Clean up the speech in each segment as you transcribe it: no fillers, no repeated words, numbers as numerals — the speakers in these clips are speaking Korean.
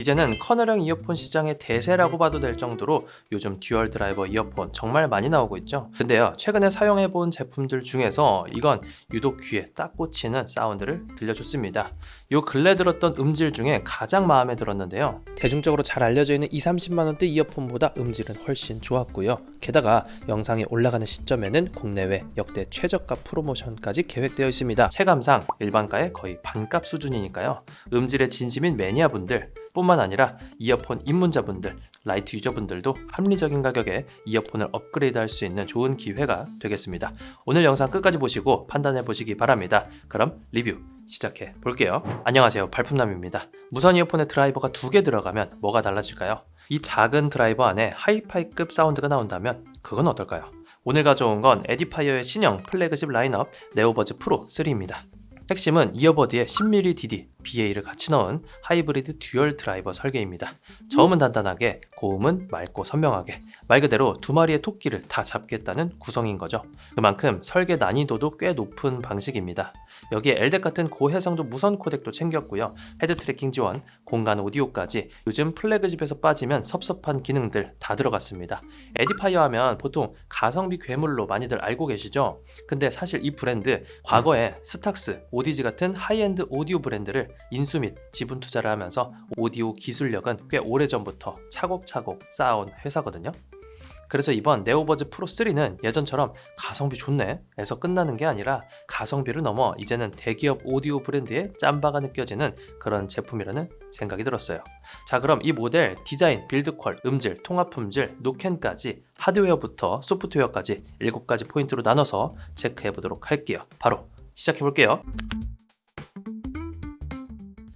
이제는 커널형 이어폰 시장의 대세라고 봐도 될 정도로 요즘 듀얼 드라이버 이어폰 정말 많이 나오고 있죠. 근데요, 최근에 사용해본 제품들 중에서 이건 유독 귀에 딱 꽂히는 사운드를 들려줬습니다. 요 근래 들었던 음질 중에 가장 마음에 들었는데요, 대중적으로 잘 알려져 있는 20-30만원대 이어폰보다 음질은 훨씬 좋았고요. 게다가 영상이 올라가는 시점에는 국내외 역대 최저가 프로모션까지 계획되어 있습니다. 체감상 일반가의 거의 반값 수준이니까요, 음질에 진심인 매니아분들 뿐만 아니라 이어폰 입문자분들, 라이트 유저분들도 합리적인 가격에 이어폰을 업그레이드 할 수 있는 좋은 기회가 되겠습니다. 오늘 영상 끝까지 보시고 판단해 보시기 바랍니다. 그럼 리뷰 시작해 볼게요. 안녕하세요, 발품남입니다. 무선 이어폰에 드라이버가 2개 들어가면 뭐가 달라질까요? 이 작은 드라이버 안에 하이파이급 사운드가 나온다면 그건 어떨까요? 오늘 가져온 건 에디파이어의 신형 플래그십 라인업 네오버즈 프로 3입니다. 핵심은 이어버드에 10mm DD, BA를 같이 넣은 하이브리드 듀얼 드라이버 설계입니다. 저음은 단단하게, 고음은 맑고 선명하게, 말 그대로 두 마리의 토끼를 다 잡겠다는 구성인 거죠. 그만큼 설계 난이도도 꽤 높은 방식입니다. 여기에 LDAC 같은 고해상도 무선 코덱도 챙겼고요. 헤드 트래킹 지원, 공간 오디오까지 요즘 플래그십에서 빠지면 섭섭한 기능들 다 들어갔습니다. 에디파이어 하면 보통 가성비 괴물로 많이들 알고 계시죠? 근데 사실 이 브랜드 과거에 스탁스, 오디지 같은 하이엔드 오디오 브랜드를 인수 및 지분 투자를 하면서 오디오 기술력은 꽤 오래전부터 차곡차곡 쌓아온 회사거든요. 그래서 이번 네오버즈 프로 3는 예전처럼 가성비 좋네 에서 끝나는 게 아니라 가성비를 넘어 이제는 대기업 오디오 브랜드의 짬바가 느껴지는 그런 제품이라는 생각이 들었어요. 자, 그럼 이 모델 디자인, 빌드퀄, 음질, 통합 품질, 노캔까지 하드웨어부터 소프트웨어까지 7가지 포인트로 나눠서 체크해 보도록 할게요. 바로 시작해 볼게요.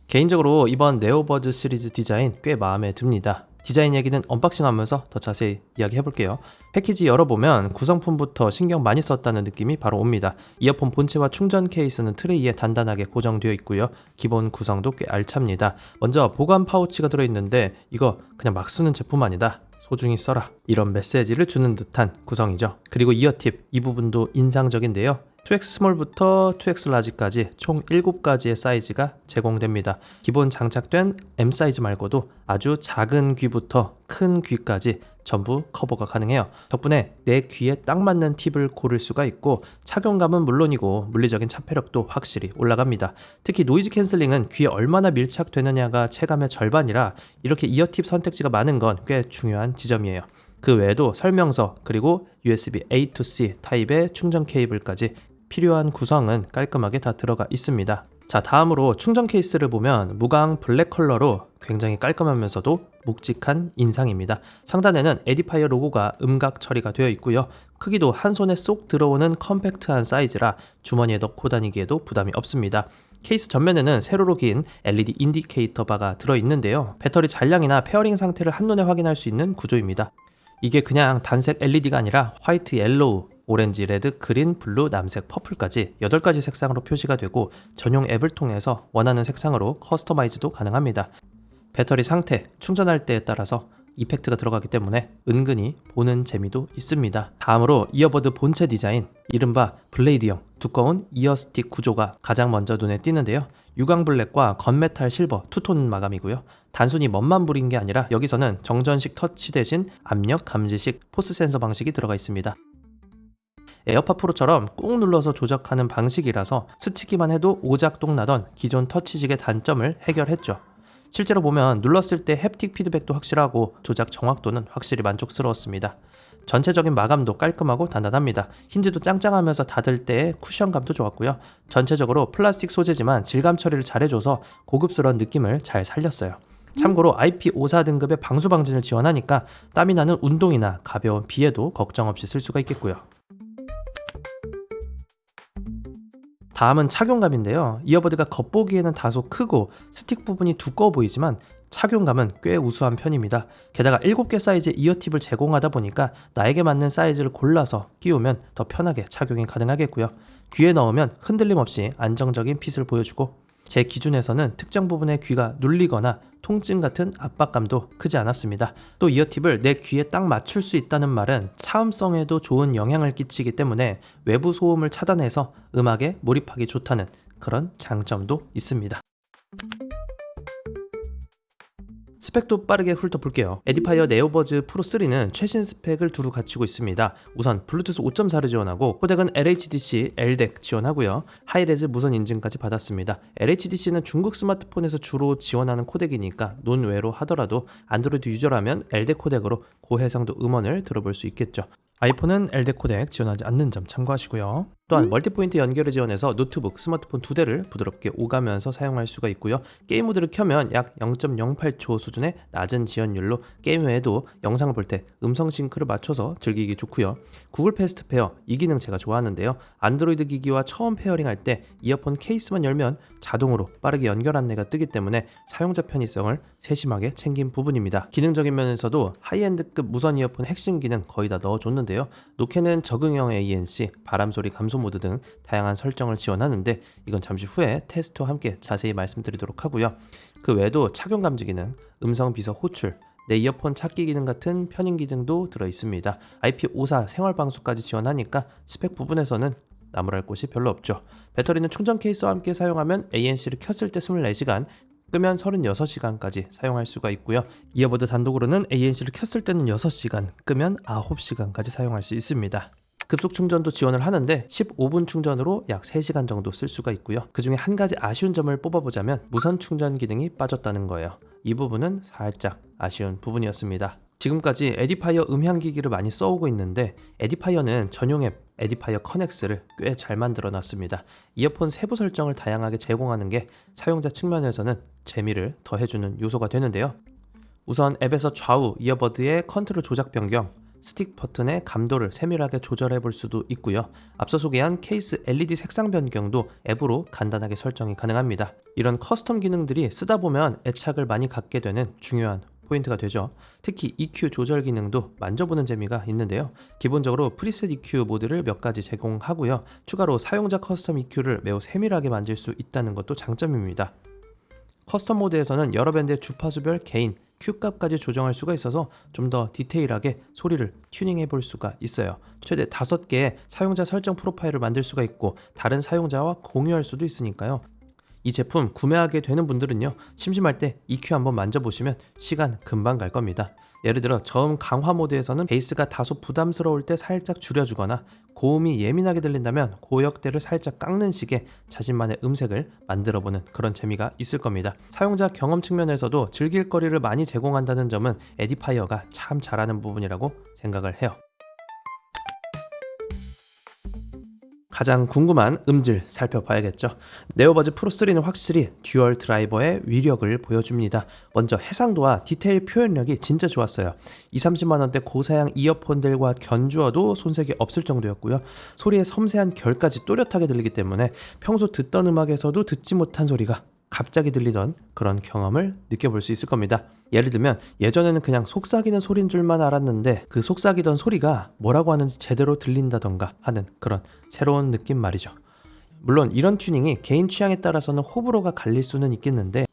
개인적으로 이번 네오버즈 시리즈 디자인 꽤 마음에 듭니다. 디자인 얘기는 언박싱 하면서 더 자세히 이야기해 볼게요. 패키지 열어보면 구성품부터 신경 많이 썼다는 느낌이 바로 옵니다. 이어폰 본체와 충전 케이스는 트레이에 단단하게 고정되어 있고요. 기본 구성도 꽤 알찹니다. 먼저 보관 파우치가 들어있는데 이거 그냥 막 쓰는 제품 아니다, 소중히 써라, 이런 메시지를 주는 듯한 구성이죠. 그리고 이어팁, 이 부분도 인상적인데요. 2X 스몰부터 2X 라지까지 총 7가지의 사이즈가 제공됩니다. 기본 장착된 M 사이즈 말고도 아주 작은 귀부터 큰 귀까지 전부 커버가 가능해요. 덕분에 내 귀에 딱 맞는 팁을 고를 수가 있고 착용감은 물론이고 물리적인 차폐력도 확실히 올라갑니다. 특히 노이즈 캔슬링은 귀에 얼마나 밀착되느냐가 체감의 절반이라 이렇게 이어팁 선택지가 많은 건 꽤 중요한 지점이에요. 그 외에도 설명서, 그리고 USB A to C 타입의 충전 케이블까지 필요한 구성은 깔끔하게 다 들어가 있습니다. 자, 다음으로 충전 케이스를 보면 무광 블랙 컬러로 굉장히 깔끔하면서도 묵직한 인상입니다. 상단에는 에디파이어 로고가 음각 처리가 되어 있고요. 크기도 한 손에 쏙 들어오는 컴팩트한 사이즈라 주머니에 넣고 다니기에도 부담이 없습니다. 케이스 전면에는 세로로 긴 LED 인디케이터 바가 들어있는데요. 배터리 잔량이나 페어링 상태를 한눈에 확인할 수 있는 구조입니다. 이게 그냥 단색 LED가 아니라 화이트, 옐로우, 오렌지, 레드, 그린, 블루, 남색, 퍼플까지 8가지 색상으로 표시가 되고 전용 앱을 통해서 원하는 색상으로 커스터마이즈도 가능합니다. 배터리 상태, 충전할 때에 따라서 이펙트가 들어가기 때문에 은근히 보는 재미도 있습니다. 다음으로 이어버드 본체 디자인, 이른바 블레이드형 두꺼운 이어스틱 구조가 가장 먼저 눈에 띄는데요. 유광 블랙과 건메탈 실버 투톤 마감이고요. 단순히 멋만 부린 게 아니라 여기서는 정전식 터치 대신 압력 감지식 포스 센서 방식이 들어가 있습니다. 에어팟 프로처럼 꾹 눌러서 조작하는 방식이라서 스치기만 해도 오작동 나던 기존 터치식의 단점을 해결했죠. 실제로 보면 눌렀을 때 햅틱 피드백도 확실하고 조작 정확도는 확실히 만족스러웠습니다. 전체적인 마감도 깔끔하고 단단합니다. 힌지도 짱짱하면서 닫을 때의 쿠션감도 좋았고요. 전체적으로 플라스틱 소재지만 질감 처리를 잘해줘서 고급스러운 느낌을 잘 살렸어요. 참고로 IP54 등급의 방수 방진을 지원하니까 땀이 나는 운동이나 가벼운 비에도 걱정 없이 쓸 수가 있겠고요. 다음은 착용감인데요. 이어버드가 겉보기에는 다소 크고 스틱 부분이 두꺼워 보이지만 착용감은 꽤 우수한 편입니다. 게다가 7개 사이즈의 이어팁을 제공하다 보니까 나에게 맞는 사이즈를 골라서 끼우면 더 편하게 착용이 가능하겠고요. 귀에 넣으면 흔들림 없이 안정적인 핏을 보여주고 제 기준에서는 특정 부분에 귀가 눌리거나 통증 같은 압박감도 크지 않았습니다. 또 이어팁을 내 귀에 딱 맞출 수 있다는 말은 차음성에도 좋은 영향을 끼치기 때문에 외부 소음을 차단해서 음악에 몰입하기 좋다는 그런 장점도 있습니다. 스펙도 빠르게 훑어볼게요. 에디파이어 네오버즈 프로 3는 최신 스펙을 두루 갖추고 있습니다. 우선 블루투스 5.4를 지원하고 코덱은 LHDC LDEC 지원하고요. 하이레즈 무선 인증까지 받았습니다. LHDC는 중국 스마트폰에서 주로 지원하는 코덱이니까 논외로 하더라도 안드로이드 유저라면 LDEC 코덱으로 고해상도 음원을 들어볼 수 있겠죠. 아이폰은 LDEC 코덱 지원하지 않는 점 참고하시고요. 또한 멀티포인트 연결을 지원해서 노트북, 스마트폰 두 대를 부드럽게 오가면서 사용할 수가 있고요. 게임 모드를 켜면 약 0.08초 수준의 낮은 지연율로 게임 외에도 영상을 볼 때 음성 싱크를 맞춰서 즐기기 좋고요. 구글 패스트 페어, 이 기능 제가 좋아하는데요. 안드로이드 기기와 처음 페어링할 때 이어폰 케이스만 열면 자동으로 빠르게 연결 안내가 뜨기 때문에 사용자 편의성을 세심하게 챙긴 부분입니다. 기능적인 면에서도 하이엔드급 무선 이어폰 핵심 기능 거의 다 넣어줬는데요. 노케는 적응형 ANC, 바람소리 감소 모드 등 다양한 설정을 지원하는데 이건 잠시 후에 테스트와 함께 자세히 말씀드리도록 하고요. 그 외에도 착용 감지 기능, 음성 비서 호출, 내 이어폰 찾기 기능 같은 편의 기능도 들어 있습니다. IP54 생활 방수까지 지원하니까 스펙 부분에서는 나무랄 곳이 별로 없죠. 배터리는 충전 케이스와 함께 사용하면 ANC를 켰을 때 24시간, 끄면 36시간까지 사용할 수가 있고요. 이어버드 단독으로는 ANC를 켰을 때는 6시간, 끄면 9시간까지 사용할 수 있습니다. 급속 충전도 지원을 하는데 15분 충전으로 약 3시간 정도 쓸 수가 있고요. 그 중에 한 가지 아쉬운 점을 뽑아보자면 무선 충전 기능이 빠졌다는 거예요. 이 부분은 살짝 아쉬운 부분이었습니다. 지금까지 에디파이어 음향기기를 많이 써오고 있는데 에디파이어는 전용 앱 에디파이어 커넥스를 꽤 잘 만들어 놨습니다. 이어폰 세부 설정을 다양하게 제공하는 게 사용자 측면에서는 재미를 더해주는 요소가 되는데요. 우선 앱에서 좌우 이어버드의 컨트롤 조작 변경, 스틱 버튼의 감도를 세밀하게 조절해 볼 수도 있고요. 앞서 소개한 케이스 LED 색상 변경도 앱으로 간단하게 설정이 가능합니다. 이런 커스텀 기능들이 쓰다 보면 애착을 많이 갖게 되는 중요한 포인트가 되죠. 특히 EQ 조절 기능도 만져보는 재미가 있는데요. 기본적으로 프리셋 EQ 모드를 몇 가지 제공하고요. 추가로 사용자 커스텀 EQ를 매우 세밀하게 만질 수 있다는 것도 장점입니다. 커스텀 모드에서는 여러 밴드의 주파수별 개인 Q값까지 조정할 수가 있어서 좀 더 디테일하게 소리를 튜닝해 볼 수가 있어요. 최대 5개의 사용자 설정 프로파일을 만들 수가 있고 다른 사용자와 공유할 수도 있으니까요. 이 제품 구매하게 되는 분들은요, 심심할 때 EQ 한번 만져보시면 시간 금방 갈 겁니다. 예를 들어 저음 강화 모드에서는 베이스가 다소 부담스러울 때 살짝 줄여주거나 고음이 예민하게 들린다면 고역대를 살짝 깎는 식의 자신만의 음색을 만들어보는 그런 재미가 있을 겁니다. 사용자 경험 측면에서도 즐길 거리를 많이 제공한다는 점은 에디파이어가 참 잘하는 부분이라고 생각을 해요. 가장 궁금한 음질 살펴봐야겠죠. 네오버즈 프로 3는 확실히 듀얼 드라이버의 위력을 보여줍니다. 먼저 해상도와 디테일 표현력이 진짜 좋았어요. 20-30만원대 고사양 이어폰들과 견주어도 손색이 없을 정도였고요. 소리의 섬세한 결까지 또렷하게 들리기 때문에 평소 듣던 음악에서도 듣지 못한 소리가 갑자기 들리던 그런 경험을 느껴볼 수 있을 겁니다. 예를 들면 예전에는 그냥 속삭이는 소리인 줄만 알았는데 그 속삭이던 소리가 뭐라고 하는지 제대로 들린다던가 하는 그런 새로운 느낌 말이죠. 물론 이런 튜닝이 개인 취향에 따라서는 호불호가 갈릴 수는 있겠는데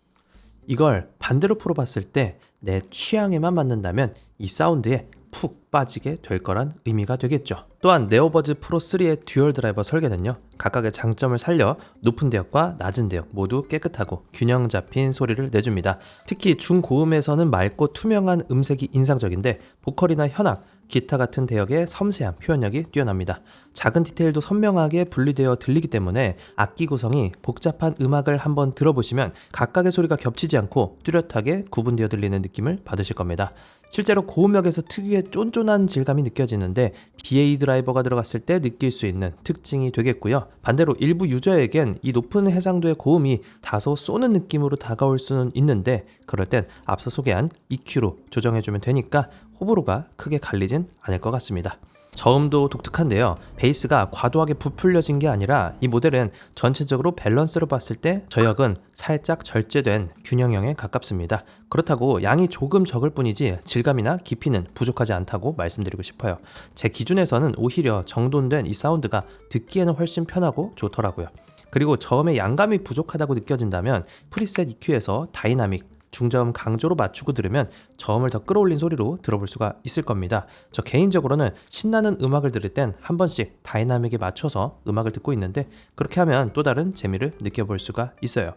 이걸 반대로 풀어봤을 때 내 취향에만 맞는다면 이 사운드에 푹 빠지게 될 거란 의미가 되겠죠. 또한 네오버즈 프로 3의 듀얼 드라이버 설계는요, 각각의 장점을 살려 높은 대역과 낮은 대역 모두 깨끗하고 균형 잡힌 소리를 내줍니다. 특히 중고음에서는 맑고 투명한 음색이 인상적인데 보컬이나 현악, 기타 같은 대역의 섬세한 표현력이 뛰어납니다. 작은 디테일도 선명하게 분리되어 들리기 때문에 악기 구성이 복잡한 음악을 한번 들어보시면 각각의 소리가 겹치지 않고 뚜렷하게 구분되어 들리는 느낌을 받으실 겁니다. 실제로 고음역에서 특유의 쫀쫀한 질감이 느껴지는데 BA 드라이버가 들어갔을 때 느낄 수 있는 특징이 되겠고요. 반대로 일부 유저에겐 이 높은 해상도의 고음이 다소 쏘는 느낌으로 다가올 수는 있는데 그럴 땐 앞서 소개한 EQ로 조정해주면 되니까 호불호가 크게 갈리진 않을 것 같습니다. 저음도 독특한데요. 베이스가 과도하게 부풀려진 게 아니라 이 모델은 전체적으로 밸런스로 봤을 때 저역은 살짝 절제된 균형형에 가깝습니다. 그렇다고 양이 조금 적을 뿐이지 질감이나 깊이는 부족하지 않다고 말씀드리고 싶어요. 제 기준에서는 오히려 정돈된 이 사운드가 듣기에는 훨씬 편하고 좋더라고요. 그리고 저음의 양감이 부족하다고 느껴진다면 프리셋 EQ에서 다이나믹 중저음 강조로 맞추고 들으면 저음을 더 끌어올린 소리로 들어볼 수가 있을 겁니다. 저 개인적으로는 신나는 음악을 들을 땐 한 번씩 다이나믹에 맞춰서 음악을 듣고 있는데 그렇게 하면 또 다른 재미를 느껴볼 수가 있어요.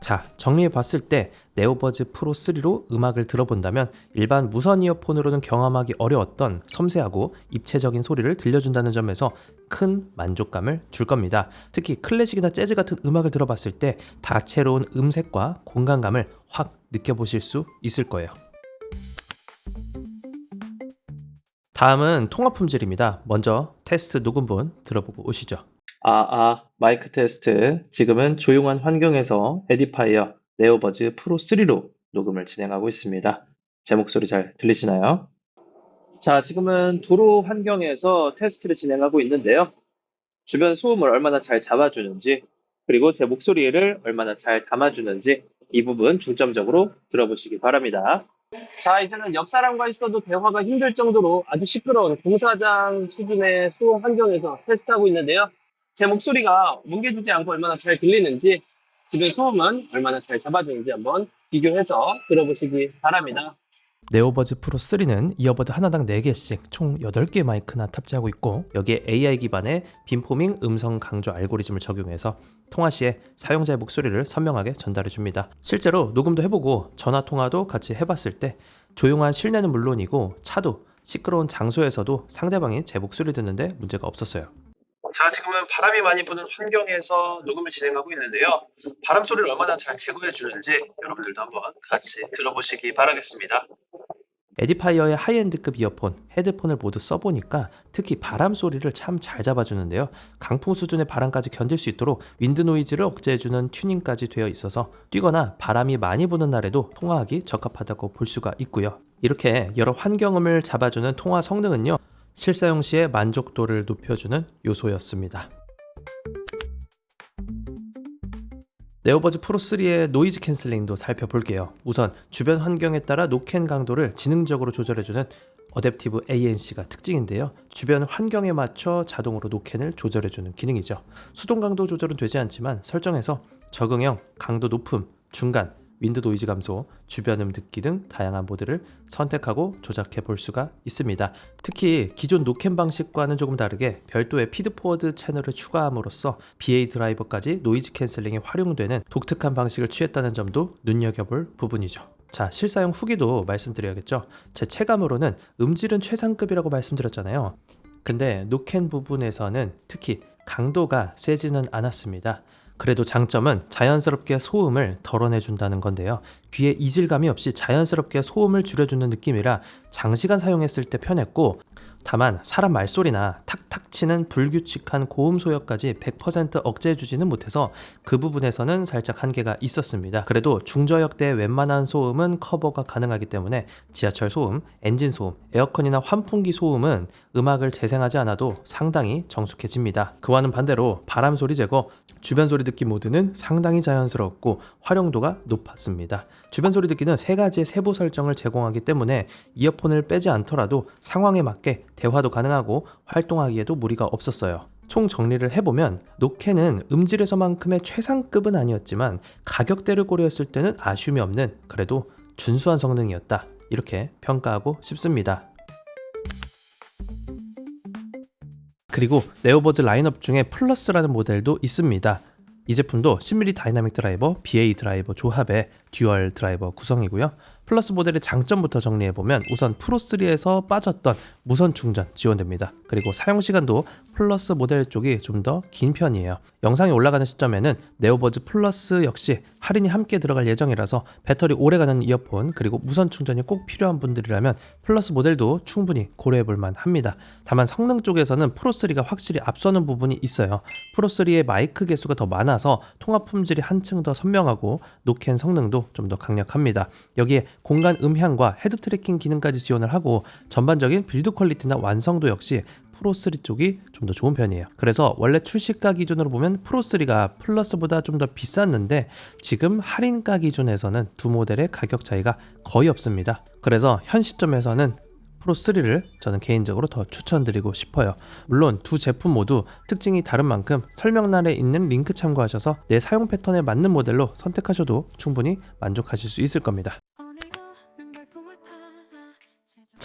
자, 정리해 봤을 때 네오버즈 프로 3로 음악을 들어본다면 일반 무선 이어폰으로는 경험하기 어려웠던 섬세하고 입체적인 소리를 들려준다는 점에서 큰 만족감을 줄 겁니다. 특히 클래식이나 재즈 같은 음악을 들어봤을 때 다채로운 음색과 공간감을 확 느껴보실 수 있을 거예요. 다음은 통화 품질입니다. 먼저 테스트 녹음본 들어보고 오시죠. 마이크 테스트. 지금은 조용한 환경에서 에디파이어 네오버즈 프로 3로 녹음을 진행하고 있습니다. 제 목소리 잘 들리시나요? 자, 지금은 도로 환경에서 테스트를 진행하고 있는데요. 주변 소음을 얼마나 잘 잡아주는지, 그리고 제 목소리를 얼마나 잘 담아주는지 이 부분 중점적으로 들어보시기 바랍니다. 자, 이제는 옆 사람과 있어도 대화가 힘들 정도로 아주 시끄러운 공사장 수준의 소음 환경에서 테스트하고 있는데요. 제 목소리가 뭉개지지 않고 얼마나 잘 들리는지, 주변 소음은 얼마나 잘 잡아주는지 한번 비교해서 들어보시기 바랍니다. 네오버즈 프로 3는 이어버드 하나당 4개씩 총 8개의 마이크나 탑재하고 있고, 여기에 AI 기반의 빔포밍 음성 강조 알고리즘을 적용해서 통화 시에 사용자의 목소리를 선명하게 전달해 줍니다. 실제로 녹음도 해보고 전화 통화도 같이 해봤을 때 조용한 실내는 물론이고 차도 시끄러운 장소에서도 상대방이 제 목소리 듣는데 문제가 없었어요. 자, 지금은 바람이 많이 부는 환경에서 녹음을 진행하고 있는데요. 바람 소리를 얼마나 잘 제거해 주는지 여러분들도 한번 같이 들어보시기 바라겠습니다. 에디파이어의 하이엔드급 이어폰, 헤드폰을 모두 써보니까 특히 바람 소리를 참 잘 잡아주는데요. 강풍 수준의 바람까지 견딜 수 있도록 윈드 노이즈를 억제해주는 튜닝까지 되어 있어서 뛰거나 바람이 많이 부는 날에도 통화하기 적합하다고 볼 수가 있고요. 이렇게 여러 환경음을 잡아주는 통화 성능은요, 실사용 시의 만족도를 높여주는 요소였습니다. 네오버즈 프로 3의 노이즈 캔슬링도 살펴볼게요. 우선 주변 환경에 따라 노캔 강도를 지능적으로 조절해주는 어댑티브 ANC가 특징인데요. 주변 환경에 맞춰 자동으로 노캔을 조절해주는 기능이죠. 수동 강도 조절은 되지 않지만 설정에서 적응형, 강도 높음, 중간, 윈드 노이즈 감소, 주변음 듣기 등 다양한 모드를 선택하고 조작해 볼 수가 있습니다. 특히 기존 노캔 방식과는 조금 다르게 별도의 피드포워드 채널을 추가함으로써 BA 드라이버까지 노이즈 캔슬링에 활용되는 독특한 방식을 취했다는 점도 눈여겨볼 부분이죠. 자, 실사용 후기도 말씀드려야겠죠. 제 체감으로는 음질은 최상급이라고 말씀드렸잖아요. 근데 노캔 부분에서는 특히 강도가 세지는 않았습니다. 그래도 장점은 자연스럽게 소음을 덜어내준다는 건데요. 귀에 이질감이 없이 자연스럽게 소음을 줄여주는 느낌이라 장시간 사용했을 때 편했고, 다만 사람 말소리나 탁탁 치는 불규칙한 고음 소여까지 100% 억제해주지는 못해서 그 부분에서는 살짝 한계가 있었습니다. 그래도 중저역대의 웬만한 소음은 커버가 가능하기 때문에 지하철 소음, 엔진 소음, 에어컨이나 환풍기 소음은 음악을 재생하지 않아도 상당히 정숙해집니다. 그와는 반대로 바람 소리 제거, 주변 소리 듣기 모드는 상당히 자연스럽고 활용도가 높았습니다. 주변 소리 듣기는 3가지의 세부 설정을 제공하기 때문에 이어폰을 빼지 않더라도 상황에 맞게 대화도 가능하고 활동하기에도 무리가 없었어요. 총 정리를 해보면 노캔은 음질에서만큼의 최상급은 아니었지만 가격대를 고려했을 때는 아쉬움이 없는, 그래도 준수한 성능이었다, 이렇게 평가하고 싶습니다. 그리고 네오버즈 라인업 중에 플러스라는 모델도 있습니다. 이 제품도 10mm 다이나믹 드라이버, BA 드라이버 조합의 듀얼 드라이버 구성이고요. 플러스 모델의 장점부터 정리해보면 우선 프로3에서 빠졌던 무선 충전 지원됩니다. 그리고 사용시간도 플러스 모델 쪽이 좀 더 긴 편이에요. 영상이 올라가는 시점에는 네오버즈 플러스 역시 할인이 함께 들어갈 예정이라서 배터리 오래가는 이어폰, 그리고 무선 충전이 꼭 필요한 분들이라면 플러스 모델도 충분히 고려해볼 만합니다. 다만 성능 쪽에서는 프로3가 확실히 앞서는 부분이 있어요. 프로3의 마이크 개수가 더 많아서 통화 품질이 한층 더 선명하고 노캔 성능도 좀 더 강력합니다. 여기에 공간 음향과 헤드 트래킹 기능까지 지원을 하고 전반적인 빌드 퀄리티나 완성도 역시 프로3 쪽이 좀 더 좋은 편이에요. 그래서 원래 출시가 기준으로 보면 프로3가 플러스보다 좀 더 비쌌는데 지금 할인가 기준에서는 두 모델의 가격 차이가 거의 없습니다. 그래서 현 시점에서는 프로3를 저는 개인적으로 더 추천드리고 싶어요. 물론 두 제품 모두 특징이 다른 만큼 설명란에 있는 링크 참고하셔서 내 사용 패턴에 맞는 모델로 선택하셔도 충분히 만족하실 수 있을 겁니다.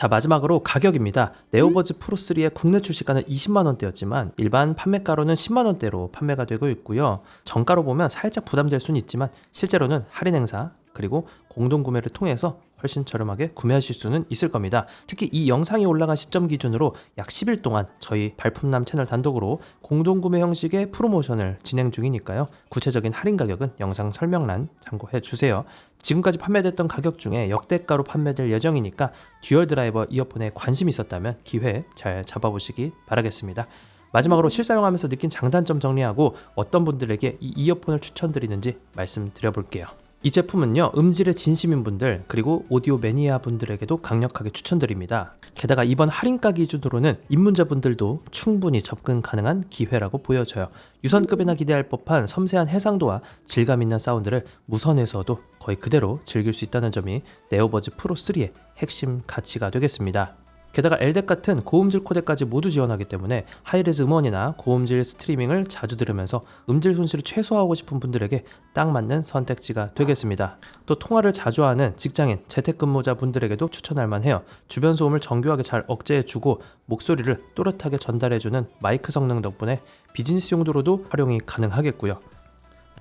자, 마지막으로 가격입니다. 네오버즈 프로3의 국내 출시가는 20만원대였지만 일반 판매가로는 10만원대로 판매가 되고 있고요. 정가로 보면 살짝 부담될 수는 있지만 실제로는 할인 행사 그리고 공동구매를 통해서 훨씬 저렴하게 구매하실 수는 있을 겁니다. 특히 이 영상이 올라간 시점 기준으로 약 10일 동안 저희 발품남 채널 단독으로 공동구매 형식의 프로모션을 진행 중이니까요. 구체적인 할인 가격은 영상 설명란 참고해 주세요. 지금까지 판매됐던 가격 중에 역대가로 판매될 예정이니까 듀얼 드라이버 이어폰에 관심 있었다면 기회 잘 잡아보시기 바라겠습니다. 마지막으로 실사용하면서 느낀 장단점 정리하고 어떤 분들에게 이 이어폰을 추천드리는지 말씀드려볼게요. 이 제품은요, 음질에 진심인 분들 그리고 오디오 매니아 분들에게도 강력하게 추천드립니다. 게다가 이번 할인가 기준으로는 입문자분들도 충분히 접근 가능한 기회라고 보여져요. 유선급이나 기대할 법한 섬세한 해상도와 질감 있는 사운드를 무선에서도 거의 그대로 즐길 수 있다는 점이 네오버즈 프로 3의 핵심 가치가 되겠습니다. 게다가 LDAC 같은 고음질 코덱까지 모두 지원하기 때문에 하이레즈 음원이나 고음질 스트리밍을 자주 들으면서 음질 손실을 최소화하고 싶은 분들에게 딱 맞는 선택지가 되겠습니다. 또 통화를 자주 하는 직장인, 재택근무자 분들에게도 추천할 만해요. 주변 소음을 정교하게 잘 억제해주고 목소리를 또렷하게 전달해주는 마이크 성능 덕분에 비즈니스 용도로도 활용이 가능하겠고요.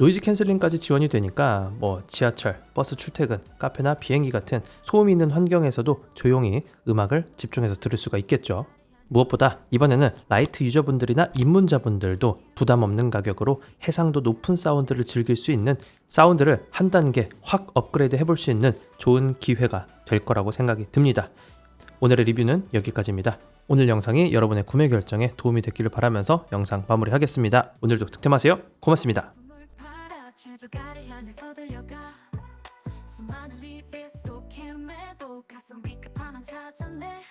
노이즈 캔슬링까지 지원이 되니까 지하철, 버스 출퇴근, 카페나 비행기 같은 소음이 있는 환경에서도 조용히 음악을 집중해서 들을 수가 있겠죠. 무엇보다 이번에는 라이트 유저분들이나 입문자분들도 부담 없는 가격으로 해상도 높은 사운드를 즐길 수 있는, 사운드를 한 단계 확 업그레이드 해볼 수 있는 좋은 기회가 될 거라고 생각이 듭니다. 오늘의 리뷰는 여기까지입니다. 오늘 영상이 여러분의 구매 결정에 도움이 됐기를 바라면서 영상 마무리하겠습니다. 오늘도 득템하세요. 고맙습니다. 최저가를 향해서 들려가 수많은 리뷰 속 헤매도 가성비 끝판왕 찾았네.